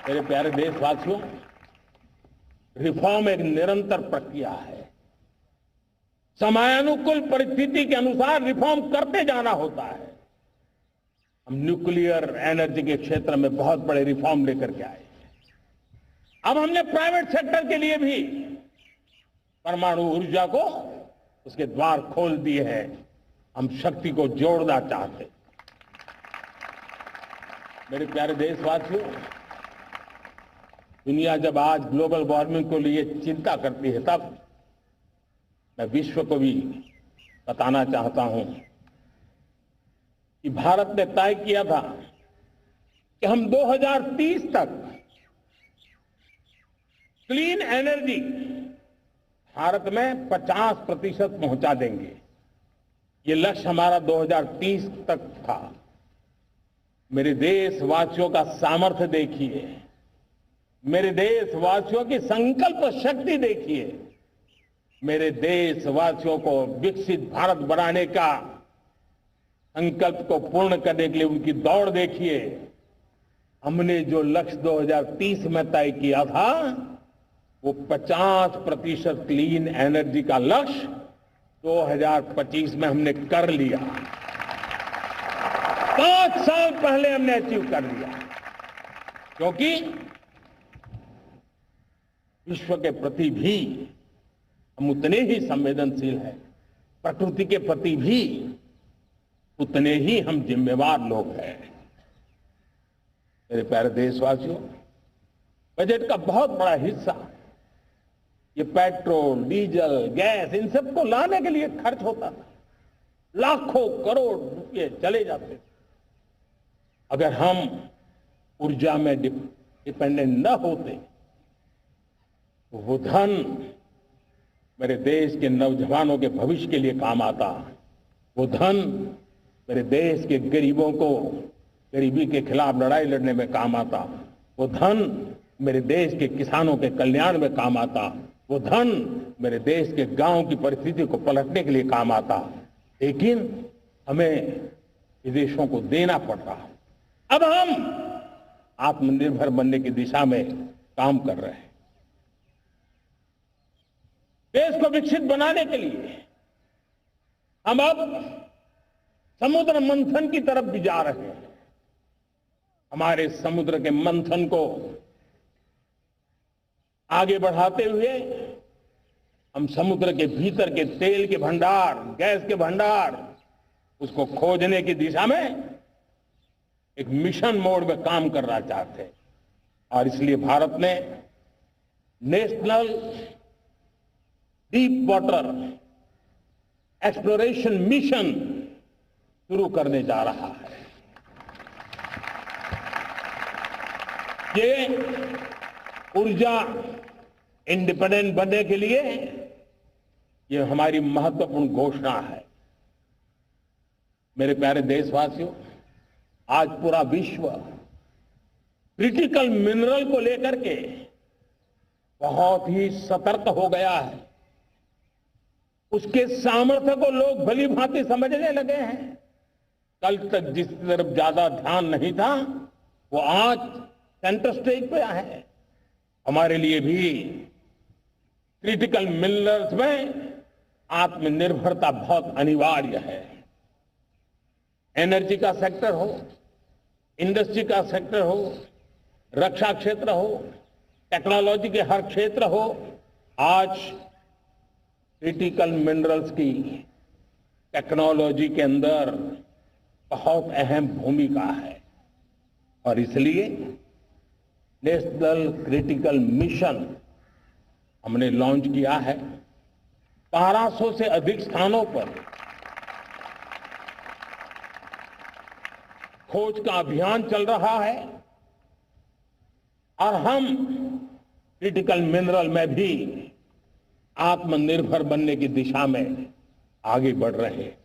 मेरे प्यारे देशवासियों, रिफॉर्म एक निरंतर प्रक्रिया है। समयानुकूल परिस्थिति के अनुसार रिफॉर्म करते जाना होता है। हम न्यूक्लियर एनर्जी के क्षेत्र में बहुत बड़े रिफॉर्म लेकर के आए। अब हमने प्राइवेट सेक्टर के लिए भी परमाणु ऊर्जा को उसके द्वार खोल दिए हैं। हम शक्ति को जोड़ना चाहते। मेरे प्यारे देशवासियों, दुनिया जब आज ग्लोबल वार्मिंग को लिए चिंता करती है, तब मैं विश्व को भी बताना चाहता हूं कि भारत ने तय किया था कि हम 2030 तक क्लीन एनर्जी भारत में 50% पहुंचा देंगे। ये लक्ष्य हमारा 2030 तक था। मेरे देशवासियों का सामर्थ्य देखिए, मेरे देशवासियों की संकल्प शक्ति देखिए, मेरे देशवासियों को विकसित भारत बनाने का संकल्प को पूर्ण करने के लिए उनकी दौड़ देखिए। हमने जो लक्ष्य 2030 में तय किया था, वो 50% क्लीन एनर्जी का लक्ष्य 2025 में हमने कर लिया। 5 साल पहले हमने अचीव कर लिया, क्योंकि विश्व के प्रति भी हम उतने ही संवेदनशील हैं, प्रकृति के प्रति भी उतने ही हम जिम्मेवार लोग हैं। मेरे प्यारे देशवासियों, बजट का बहुत बड़ा हिस्सा ये पेट्रोल, डीजल, गैस, इन सबको लाने के लिए खर्च होता था। लाखों करोड़ रुपए चले जाते थे। अगर हम ऊर्जा में डिपेंडेंट न होते, तो वो धन मेरे देश के नौजवानों के भविष्य के लिए काम आता। वो धन मेरे देश के गरीबों को गरीबी के खिलाफ लड़ाई लड़ने में काम आता। वो धन मेरे देश के किसानों के कल्याण में काम आता। वो धन मेरे देश के गांव की परिस्थिति को पलटने के लिए काम आता। लेकिन हमें विदेशों को देना पड़ रहा। अब हम आत्मनिर्भर बनने की दिशा में काम कर रहे हैं। देश को विकसित बनाने के लिए हम अब समुद्र मंथन की तरफ भी जा रहे हैं। हमारे समुद्र के मंथन को आगे बढ़ाते हुए हम समुद्र के भीतर के तेल के भंडार, गैस के भंडार, उसको खोजने की दिशा में एक मिशन मोड में काम करना चाहते हैं। और इसलिए भारत ने national deep water exploration mission शुरू करने जा रहा है। ये ऊर्जा इंडिपेंडेंट बनने के लिए ये हमारी महत्वपूर्ण घोषणा है। मेरे प्यारे देशवासियों, आज पूरा विश्व क्रिटिकल मिनरल को लेकर के बहुत ही सतर्क हो गया है। उसके सामर्थ्य को लोग भली भांति समझने लगे हैं। कल तक जिस तरफ ज्यादा ध्यान नहीं था, वो आज सेंटर स्टेज पे है। हमारे लिए भी क्रिटिकल मिनरल्स में आत्मनिर्भरता बहुत अनिवार्य है। एनर्जी का सेक्टर हो, इंडस्ट्री का सेक्टर हो, रक्षा क्षेत्र हो, टेक्नोलॉजी के हर क्षेत्र हो, आज क्रिटिकल मिनरल्स की टेक्नोलॉजी के अंदर बहुत अहम भूमिका है। और इसलिए नेशनल क्रिटिकल मिशन हमने लॉन्च किया है। 1200 से अधिक स्थानों पर खोज का अभियान चल रहा है और हम क्रिटिकल मिनरल में भी आत्मनिर्भर बनने की दिशा में आगे बढ़ रहे हैं।